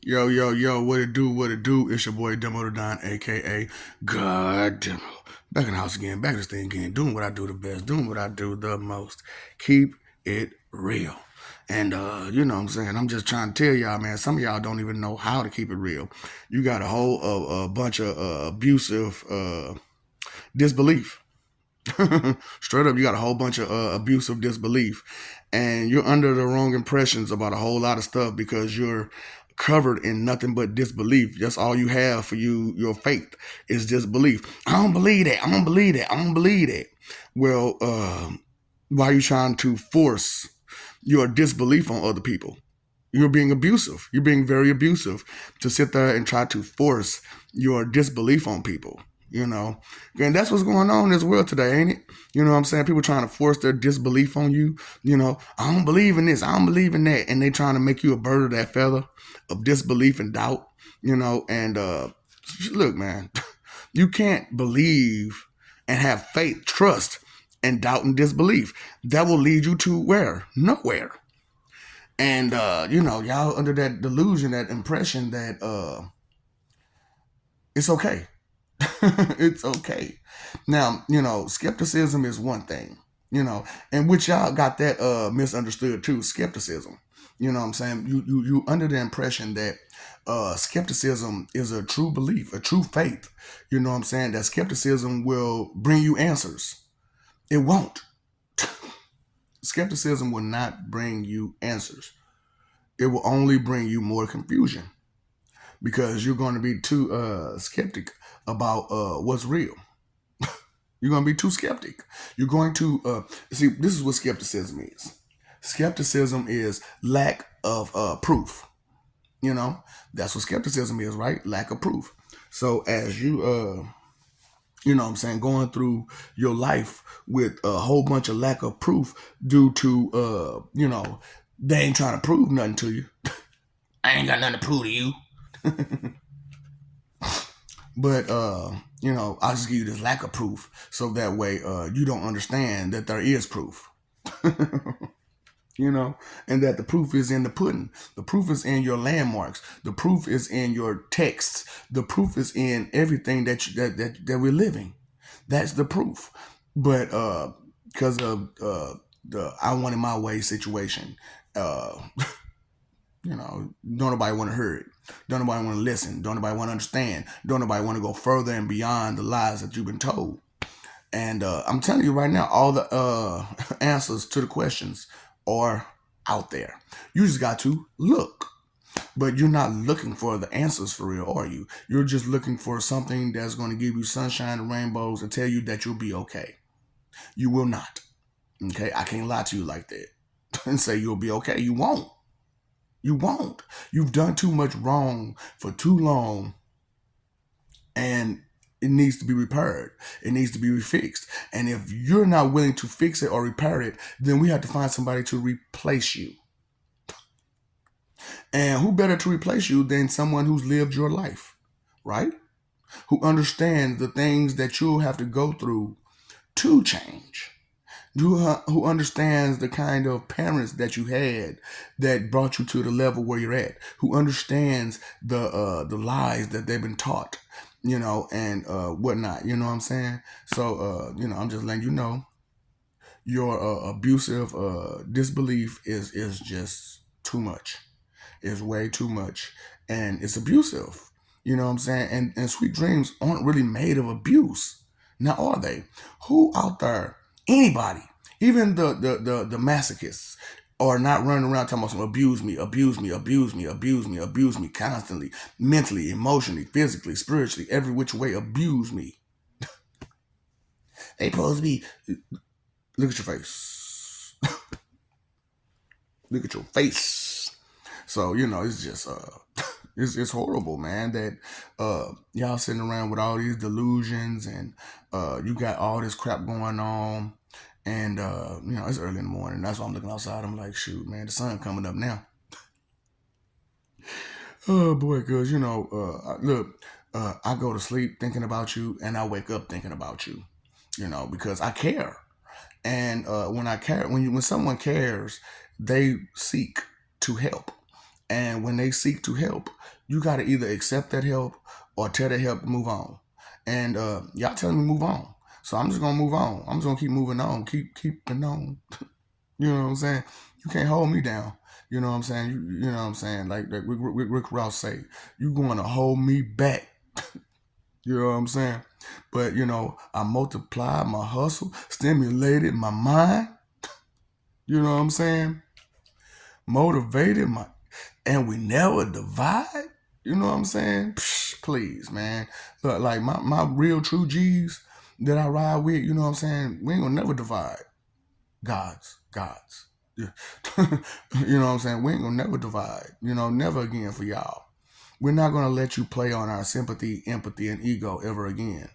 Yo, yo, yo, what it do, what it do? It's your boy Demo the Don, aka God Demo. Back in the house again, back in this thing again, doing what I do the best, doing what I do the most. Keep it real. And you know what I'm saying? I'm just trying to tell y'all, man, some of y'all don't even know how to keep it real. You got a whole a bunch of abusive disbelief. Straight up, you got a whole bunch of abusive disbelief, and you're under the wrong impressions about a whole lot of stuff because you're covered in nothing but disbelief. That's all you have for your faith is disbelief. I don't believe that. I don't believe that. I don't believe that. Well, why are you trying to force your disbelief on other people? You're being abusive. You're being very abusive to sit there and try to force your disbelief on people. You know, and that's what's going on in this world today, ain't it? You know what I'm saying? People trying to force their disbelief on you. You know, I don't believe in this. I don't believe in that. And they trying to make you a bird of that feather of disbelief and doubt, you know. And look, man, you can't believe and have faith, trust, and doubt and disbelief. That will lead you to where? Nowhere. And you know, y'all under that delusion, that impression that it's okay. It's okay. Now, you know, skepticism is one thing, you know, and which y'all got that misunderstood too, skepticism. You know what I'm saying? You under the impression that skepticism is a true belief, a true faith. You know what I'm saying? That skepticism will bring you answers. It won't. Skepticism will not bring you answers. It will only bring you more confusion because you're going to be too skeptic about what's real. You're going to be too skeptic. You're going to see. This is what skepticism is. Skepticism is lack of proof. You know, that's what skepticism is, right? Lack of proof. So as you know what I'm saying, going through your life with a whole bunch of lack of proof due to, you know, they ain't trying to prove nothing to you. I ain't got nothing to prove to you. But you know, I'll just give you this lack of proof so that way you don't understand that there is proof. You know, and that the proof is in the pudding. The proof is in your landmarks. The proof is in your texts. The proof is in everything that we're living. That's the proof. But because of the I want it my way situation, uh, you know, don't nobody want to hear it. Don't nobody want to listen. Don't nobody want to understand. Don't nobody want to go further and beyond the lies that you've been told. And I'm telling you right now, all the answers to the questions are out there. You just got to look. But you're not looking for the answers for real, are you? You're just looking for something that's going to give you sunshine and rainbows and tell you that you'll be okay. You will not. Okay? I can't lie to you like that and say you'll be okay. You won't. You won't. You've done too much wrong for too long, and it needs to be repaired. It needs to be refixed. And if you're not willing to fix it or repair it, then we have to find somebody to replace you. And who better to replace you than someone who's lived your life, right? Who understands the things that you'll have to go through to change. Who understands the kind of parents that you had that brought you to the level where you're at, who understands the lies that they've been taught, you know, and whatnot. You know what I'm saying? So you know, I'm just letting you know your abusive disbelief is just too much. It's way too much, and it's abusive. You know what I'm saying? And sweet dreams aren't really made of abuse. Now are they? Who out there, anybody, even the masochists, are not running around talking about some abuse me, abuse me, abuse me, abuse me, abuse me constantly, mentally, emotionally, physically, spiritually, every which way abuse me. They supposed to be, look at your face. Look at your face. So, you know, it's just it's horrible, man, that y'all sitting around with all these delusions and you got all this crap going on. And you know, it's early in the morning. That's why I'm looking outside. I'm like, shoot, man, the sun coming up now. Oh boy, cause you know, look, I go to sleep thinking about you, and I wake up thinking about you. You know, because I care. And when I care, when someone cares, they seek to help. And when they seek to help, you got to either accept that help or tell that help to move on. And y'all telling me move on. So I'm just gonna move on. I'm just gonna keep moving on, keeping on. You know what I'm saying? You can't hold me down. You know what I'm saying? You know what I'm saying? Like Rick Ross say, you going to hold me back. You know what I'm saying? But I multiplied my hustle, stimulated my mind. You know what I'm saying? Motivated my, and we never divide. You know what I'm saying? Psh, please, man. Look, like my real true G's that I ride with, you know what I'm saying? We ain't gonna never divide. Gods. Yeah. You know what I'm saying? We ain't gonna never divide. Never again for y'all. We're not gonna let you play on our sympathy, empathy, and ego ever again.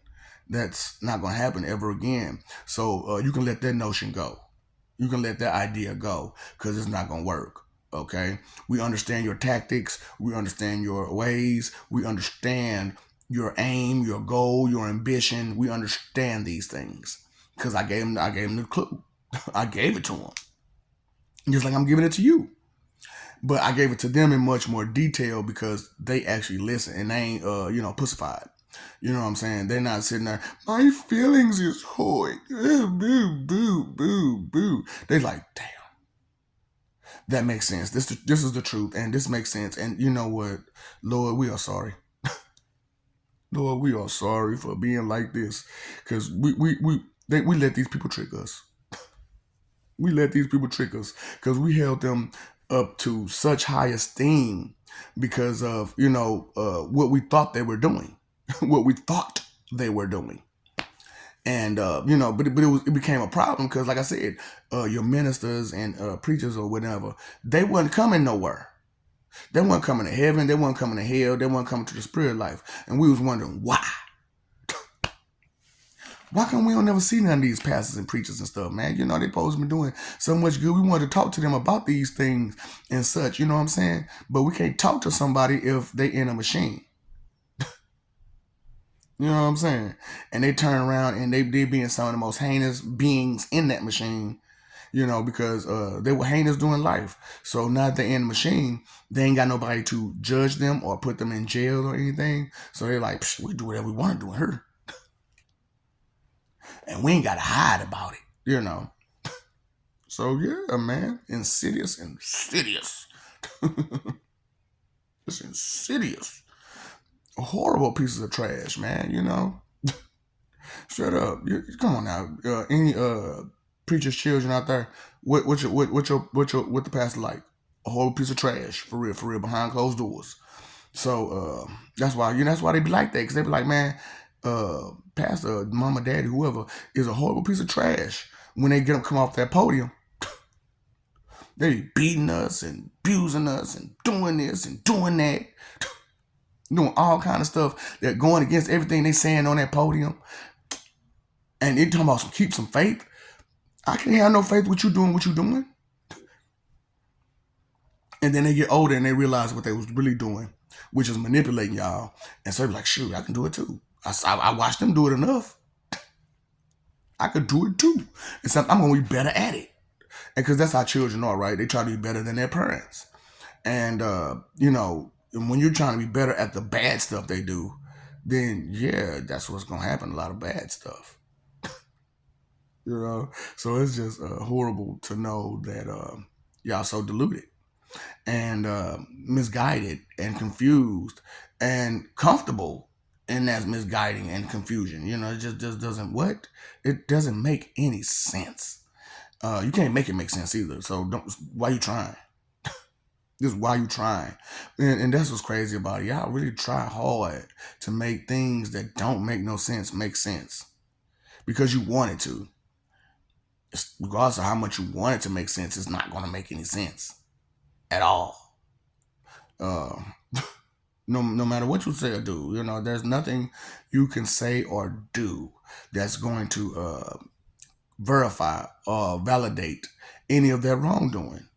That's not gonna happen ever again. So you can let that notion go. You can let that idea go because it's not gonna work. Okay? We understand your tactics. We understand your ways. We understand your aim, your goal, your ambition. We understand these things because I gave him the clue. I gave it to him, just like I'm giving it to you. But I gave it to them in much more detail because they actually listen and they ain't pussified. You know what I'm saying? They're not sitting there, my feelings is hurt. Boo, boo, boo, boo. They like, damn. That makes sense. This is the truth, and this makes sense. And you know what, Lord, we are sorry. Lord, we are sorry for being like this, because we let these people trick us. We let these people trick us because we held them up to such high esteem because of what we thought they were doing, what we thought they were doing. And but it became a problem because, like I said, your ministers and preachers or whatever, they wasn't coming nowhere. They weren't coming to heaven. They weren't coming to hell. They weren't coming to the spirit life. And we was wondering why. Why come we don't never see none of these pastors and preachers and stuff, man? They supposed to be doing so much good. We wanted to talk to them about these things and such, you know what I'm saying? But we can't talk to somebody if they in a machine. You know what I'm saying? And they turn around and they being some of the most heinous beings in that machine, because they were heinous doing life. So now that they're in the machine, they ain't got nobody to judge them or put them in jail or anything. So they're like, we do whatever we want to do in her. And we ain't got to hide about it, So yeah, man, insidious. It's insidious. Horrible pieces of trash, man. Straight up. Come on now. Any preacher's children out there? What the pastor like? A whole piece of trash, for real, behind closed doors. So that's why they be like that, because they be like, man, pastor, mama, daddy, whoever is a horrible piece of trash. When they get them come off that podium, they be beating us and abusing us and doing this and doing that, doing all kind of stuff that going against everything they saying on that podium. And they talking about keep some faith. I can't have no faith with you doing what you doing. And then they get older and they realize what they was really doing, which is manipulating y'all. And so they're like, shoot, I can do it too. I watched them do it enough. I could do it too. And so I'm going to be better at it. And because that's how children are, right? They try to be better than their parents. And, when you're trying to be better at the bad stuff they do, then, yeah, that's what's going to happen. A lot of bad stuff. So it's just horrible to know that y'all so deluded and misguided and confused and comfortable in that misguiding and confusion. It just doesn't it doesn't make any sense. You can't make it make sense either. So why you trying? Just why you trying? And that's what's crazy about it. Y'all really try hard to make things that don't make no sense make sense because you want it to. Regardless of how much you want it to make sense, it's not going to make any sense at all. No matter what you say or do, there's nothing you can say or do that's going to verify or validate any of their wrongdoing.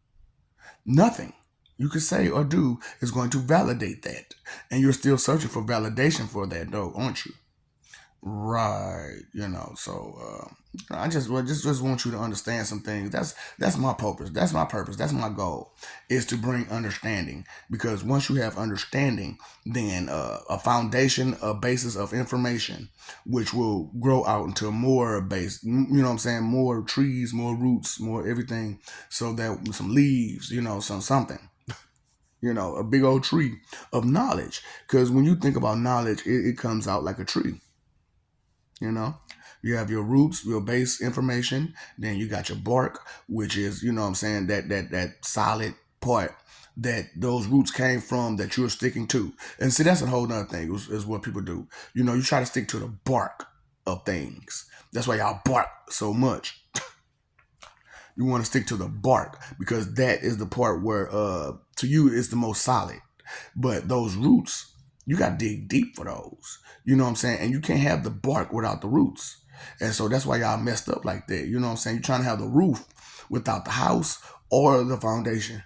Nothing you can say or do is going to validate that. And you're still searching for validation for that, though, aren't you? Right, I just want you to understand some things. That's my purpose. That's my purpose. That's my goal, is to bring understanding. Because once you have understanding, then a foundation, a basis of information, which will grow out into more base. You know what I'm saying? More trees, more roots, more everything. So that some leaves, something. A big old tree of knowledge. Because when you think about knowledge, it comes out like a tree. you know you have your roots, your base information, then you got your bark, which is, what I'm saying, that solid part that those roots came from, that you're sticking to. And see, that's a whole nother thing, is what people do. You try to stick to the bark of things. That's why y'all bark so much. You want to stick to the bark, because that is the part where, to you, is the most solid. But those roots, you got to dig deep for those. You know what I'm saying? And you can't have the bark without the roots. And so that's why y'all messed up like that. You know what I'm saying? You're trying to have the roof without the house or the foundation.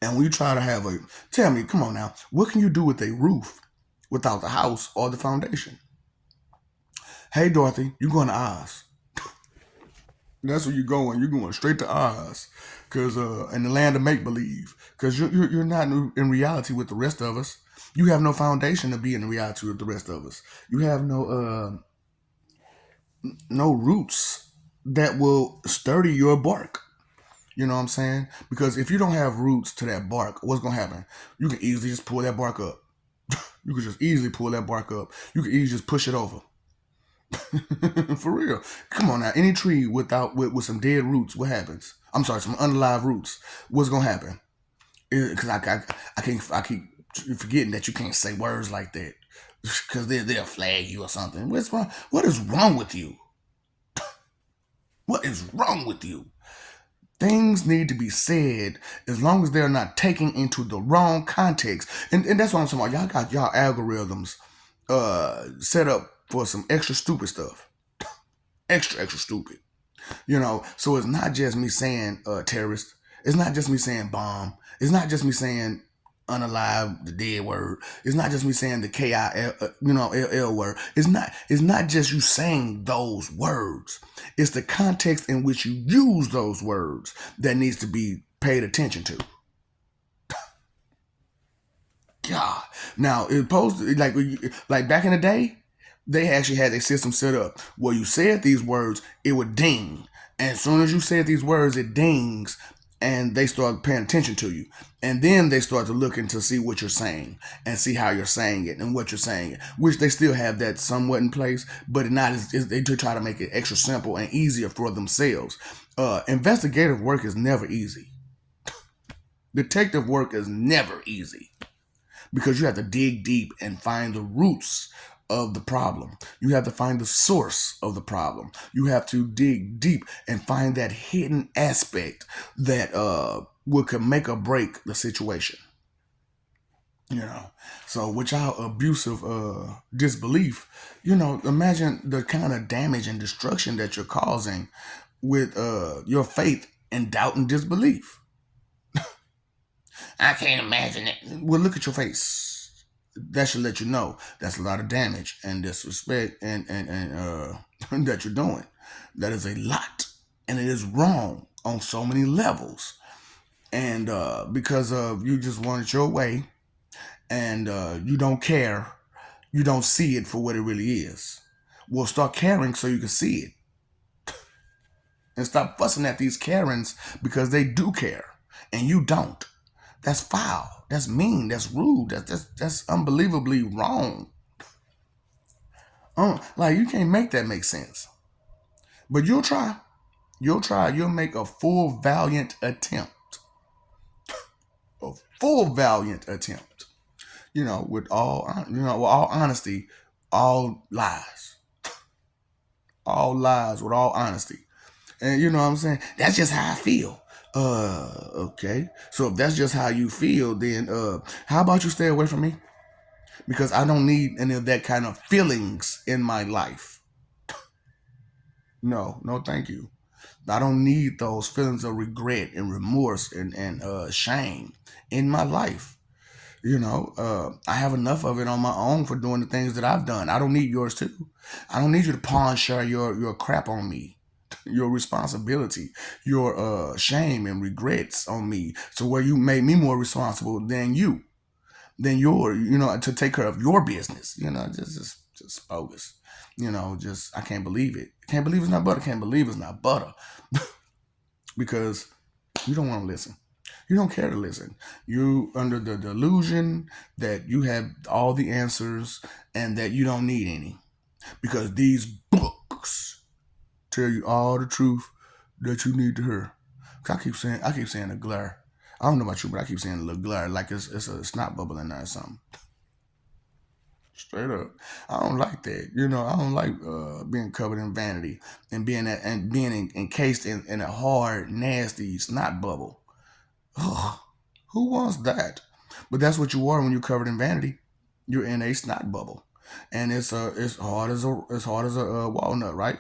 And when you try to have tell me, come on now, what can you do with a roof without the house or the foundation? Hey, Dorothy, you going to Oz. That's where you're going. You're going straight to Oz, cause in the land of make believe, cause you're not in reality with the rest of us. You have no foundation to be in reality with the rest of us. You have no roots that will sturdy your bark. You know what I'm saying? Because if you don't have roots to that bark, what's gonna happen? You can easily just pull that bark up. You can just easily pull that bark up. You can easily just push it over. For real. Come on now. Any tree with some dead roots, what happens? I'm sorry, some unalive roots. What's gonna happen? Because I keep forgetting that you can't say words like that. Because they'll flag you or something. What's wrong? What is wrong with you? What is wrong with you? Things need to be said as long as they're not taken into the wrong context. And that's what I'm talking about. Y'all got y'all algorithms set up for some extra stupid stuff. Extra stupid. So it's not just me saying terrorist. It's not just me saying bomb. It's not just me saying unalive, the dead word. It's not just me saying the KIL, LL word. It's not just you saying those words. It's the context in which you use those words that needs to be paid attention to. God. Now, it posed like back in the day, they actually had a system set up where you said these words, it would ding. And as soon as you said these words, it dings, and they start paying attention to you. And then they start to look into see what you're saying and see how you're saying it and what you're saying. Which they still have that somewhat in place, but not they try to make it extra simple and easier for themselves. Investigative work is never easy. Detective work is never easy, because you have to dig deep and find the roots of the problem. You have to find the source of the problem. You have to dig deep and find that hidden aspect that could make or break the situation. So with y'all abusive disbelief, imagine the kind of damage and destruction that you're causing with your faith and doubt and disbelief. I can't imagine it. Well, look at your face. That should let you know that's a lot of damage and disrespect and that you're doing. That is a lot, and it is wrong on so many levels. And because of you just want it your way, and you don't care, you don't see it for what it really is. Well, start caring so you can see it, and stop fussing at these Karens because they do care and you don't. That's foul. That's mean. That's rude. That's unbelievably wrong. Like, you can't make that make sense. But you'll try. You'll try. You'll make a full valiant attempt. A full valiant attempt. With all honesty, all lies. All lies with all honesty. And you know what I'm saying? That's just how I feel. Okay. So if that's just how you feel, then how about you stay away from me? Because I don't need any of that kind of feelings in my life. No, thank you. I don't need those feelings of regret and remorse and shame in my life. I have enough of it on my own for doing the things that I've done. I don't need yours too. I don't need you to pawn share your crap on me, your responsibility, your shame and regrets on me. So where you made me more responsible than your, to take care of your business. Just bogus. Just I can't believe it. Can't believe it's not butter. Can't believe it's not butter because you don't want to listen. You don't care to listen. You under the delusion that you have all the answers and that you don't need any because these books tell you all the truth that you need to hear. I keep saying a glare. I don't know about you, but I keep saying a little glare like it's a snot bubble in there or something. Straight up, I don't like that. I don't like being covered in vanity and being encased in a hard, nasty snot bubble. Ugh, who wants that? But that's what you are when you're covered in vanity. You're in a snot bubble, and it's hard as a walnut, right?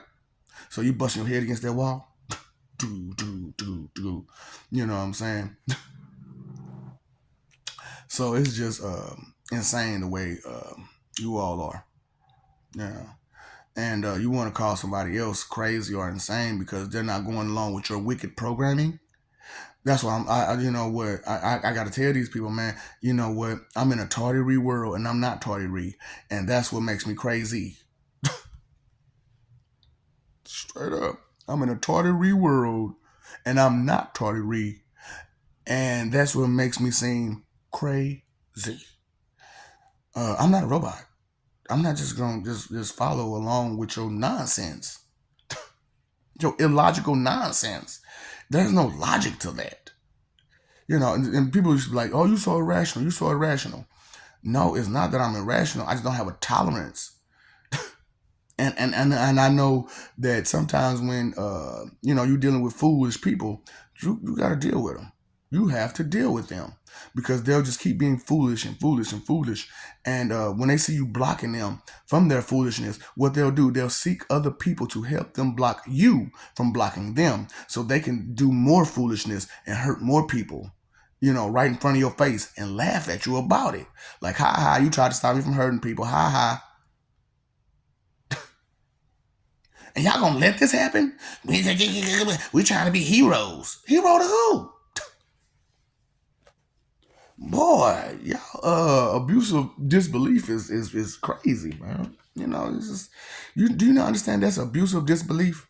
So you bust your head against that wall. Do do do do. You know what I'm saying? So it's just insane the way you all are. Yeah. And you want to call somebody else crazy or insane because they're not going along with your wicked programming. That's why you know what, I got to tell these people, man, you know what, I'm in a tardy world and I'm not tardy, and that's what makes me crazy. Straight up, I'm in a tardy world and I'm not tardy, and that's what makes me seem crazy. I'm not a robot. I'm not just gonna just follow along with your nonsense, your illogical nonsense. There's no logic to that. And people used to be like, "Oh, you so irrational. You so irrational." No, it's not that I'm irrational. I just don't have a tolerance. And I know that sometimes when you're dealing with foolish people, you got to deal with them. You have to deal with them because they'll just keep being foolish and foolish and foolish. And when they see you blocking them from their foolishness, what they'll do, they'll seek other people to help them block you from blocking them, so they can do more foolishness and hurt more people. Right in front of your face and laugh at you about it. Like, ha ha, you tried to stop me from hurting people. Ha ha. And y'all gonna let this happen? We trying to be heroes. Hero to who? Boy, y'all abusive disbelief is crazy, man. It's just you not understand that's abusive disbelief?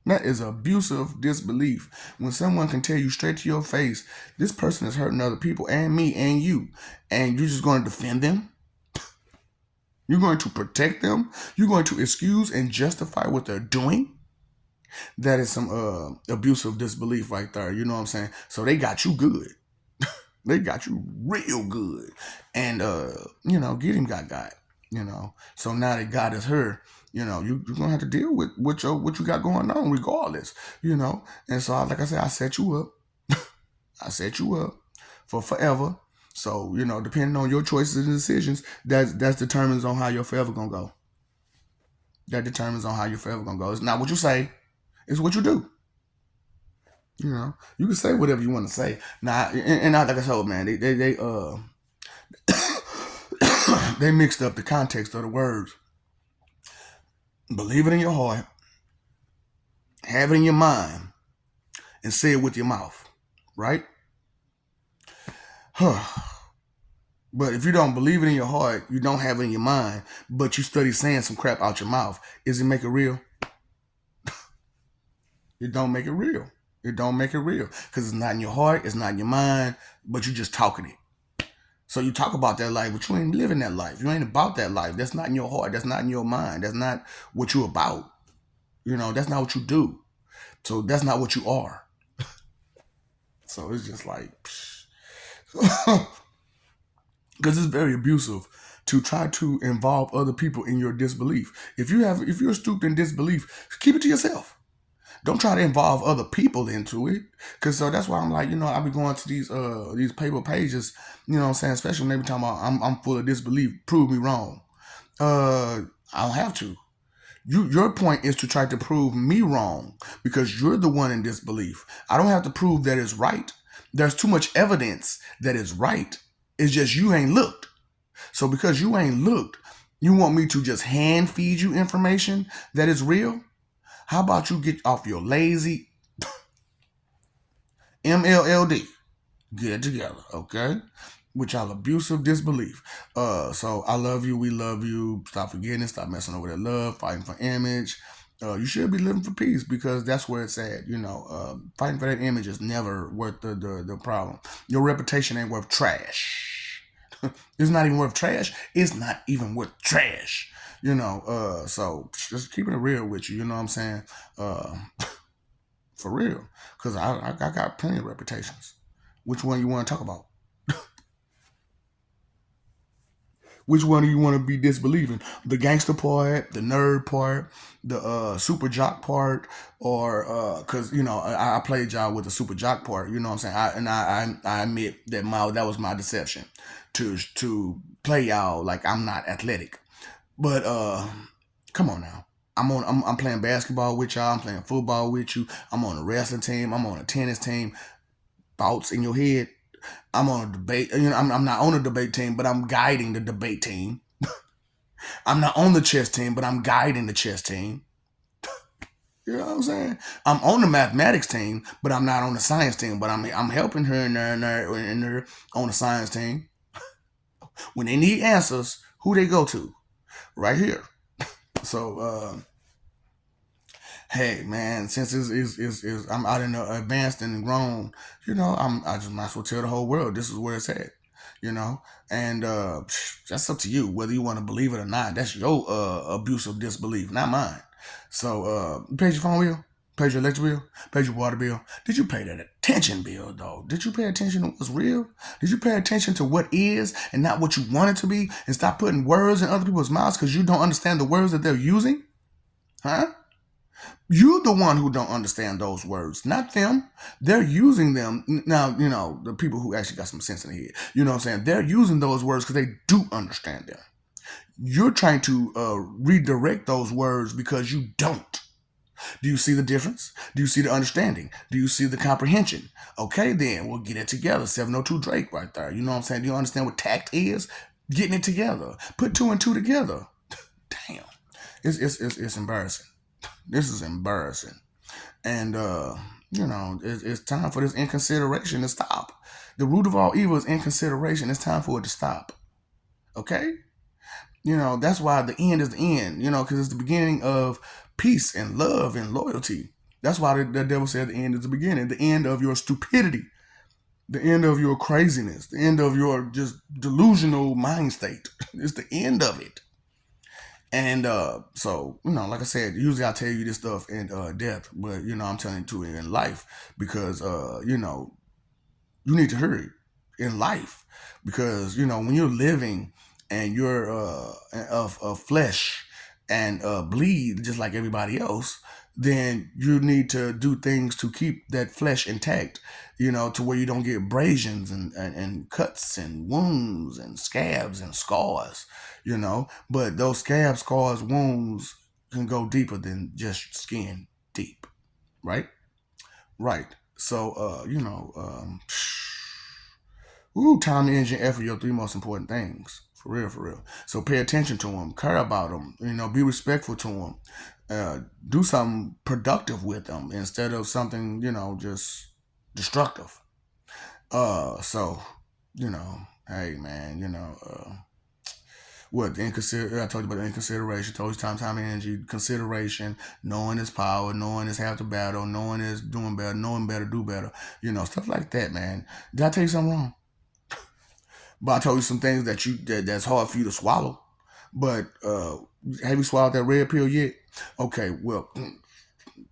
That is abusive disbelief. When someone can tell you straight to your face, this person is hurting other people and me and you, and you're just going to defend them? You're going to protect them? You're going to excuse and justify what they're doing? That is some abusive disbelief right there. You know what I'm saying? So they got you good. They got you real good. And get him got. So now that God is her, you're gonna have to deal with what you got going on regardless. And so like I said, I set you up. I set you up for forever. So, depending on your choices and decisions, that determines on how your forever gonna go. That determines on how your forever gonna go. It's not what you say, it's what you do. You can say whatever you want to say. Now, and like I told, man, they mixed up the context of the words. Believe it in your heart, have it in your mind, and say it with your mouth, right? But if you don't believe it in your heart, you don't have it in your mind, but you study saying some crap out your mouth, is it make it real? It don't make it real. It don't make it real because it's not in your heart, it's not in your mind, but you just talking it. So you talk about that life, but you ain't living that life. You ain't about that life. That's not in your heart. That's not in your mind. That's not what you about. That's not what you do. So that's not what you are. So it's just like, because it's very abusive to try to involve other people in your disbelief. If you're stooped in disbelief, keep it to yourself. Don't try to involve other people into it. Cause so that's why I'm like, I'll be going to these paper pages, what I'm saying, especially when they be talking about I'm full of disbelief, prove me wrong. I don't have to. Your point is to try to prove me wrong because you're the one in disbelief. I don't have to prove that it's right. There's too much evidence that it's right. It's just you ain't looked. So because you ain't looked, you want me to just hand feed you information that is real? How about you get off your lazy MLLD? Get it together, okay? With y'all abusive disbelief. So I love you. We love you. Stop forgetting. Stop messing over that love. Fighting for image. You should be living for peace because that's where it's at. Fighting for that image is never worth the problem. Your reputation ain't worth trash. It's not even worth trash. It's not even worth trash. So just keeping it real with you. You know what I'm saying? For real, because I got plenty of reputations. Which one you want to talk about? Which one do you want to be disbelieving? The gangster part, the nerd part, the super jock part, or because I played y'all with the super jock part. You know what I'm saying? I admit that that was my deception to play y'all like I'm not athletic. But come on now. I'm playing basketball with y'all. I'm playing football with you. I'm on a wrestling team. I'm on a tennis team. Thoughts in your head. I'm on a debate. I'm not on a debate team, but I'm guiding the debate team. I'm not on the chess team, but I'm guiding the chess team. You know what I'm saying? I'm on the mathematics team, but I'm not on the science team. But I'm helping her and there on the science team. When they need answers, who they go to? Right here. So hey man, since I'm out in the advanced and grown, I just might as well tell the whole world this is where it's at, you know, and that's up to you whether you want to believe it or not. That's your abusive disbelief, not mine. So you paid your phone bill, paid your electric bill, paid your water bill. Did you pay that attention bill though? Did you pay attention to what's real? Did you pay attention to what is and not what you want it to be, and stop putting words in other people's mouths because you don't understand the words that they're using? Huh? You're the one who don't understand those words, not them. They're using them now. The people who actually got some sense in the head. You know what I'm saying? They're using those words because they do understand them. You're trying to redirect those words because you don't. Do you see the difference? Do you see the understanding? Do you see the comprehension? Okay, then we'll get it together. 702 Drake right there. You know what I'm saying? Do you understand what tact is? Getting it together. Put two and two together. Damn, it's embarrassing. This is embarrassing. And, it's time for this inconsideration to stop. The root of all evil is inconsideration. It's time for it to stop. Okay? That's why the end is the end, because it's the beginning of peace and love and loyalty. That's why the devil said the end is the beginning, the end of your stupidity, the end of your craziness, the end of your just delusional mind state. It's the end of it. And so, like I said, usually I tell you this stuff in death, but I'm telling you to it in life because you need to hurry in life because when you're living and you're of flesh and bleed just like everybody else, then you need to do things to keep that flesh intact, to where you don't get abrasions and cuts and wounds and scabs and scars, but those scabs, scars, wounds can go deeper than just skin deep, right? Right. So, time, energy, and effort, your three most important things. For real, for real. So pay attention to them, care about them, be respectful to them. Do something productive with them instead of something, just destructive. So, hey man, what I told you about the inconsideration, told you time, energy, consideration, knowing is power, knowing is half the battle, knowing is doing better, knowing better, do better, stuff like that, man. Did I tell you something wrong? But I told you some things that's hard for you to swallow. But have you swallowed that red pill yet? Okay, well,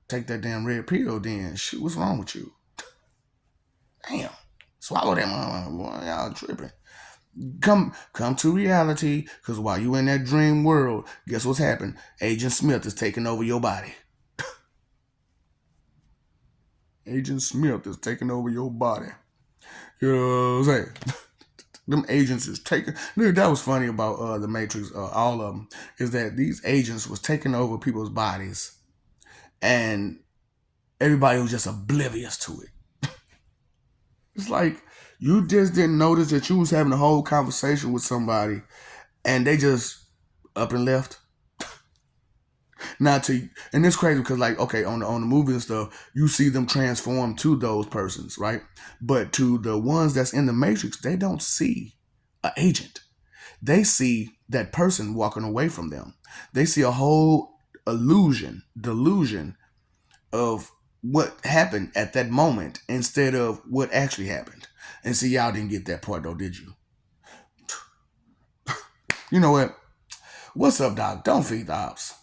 take that damn red pill then. Shoot, what's wrong with you? Damn. Swallow that motherfucker. Boy, y'all tripping. Come to reality, because while you in that dream world, guess what's happened? Agent Smith is taking over your body. Agent Smith is taking over your body. You know what I'm saying? Them agents is taking. Look, that was funny about the Matrix. All of them is that these agents was taking over people's bodies, and everybody was just oblivious to it. It's like you just didn't notice that you was having a whole conversation with somebody and they just up and left. Not to, and it's crazy because like, okay, on the movie and stuff, you see them transform to those persons, right? But to the ones that's in the Matrix, they don't see an agent. They see that person walking away from them. They see a whole delusion of what happened at that moment instead of what actually happened. And see, y'all didn't get that part though, did you? You know what? What's up, Doc? Don't feed the ops.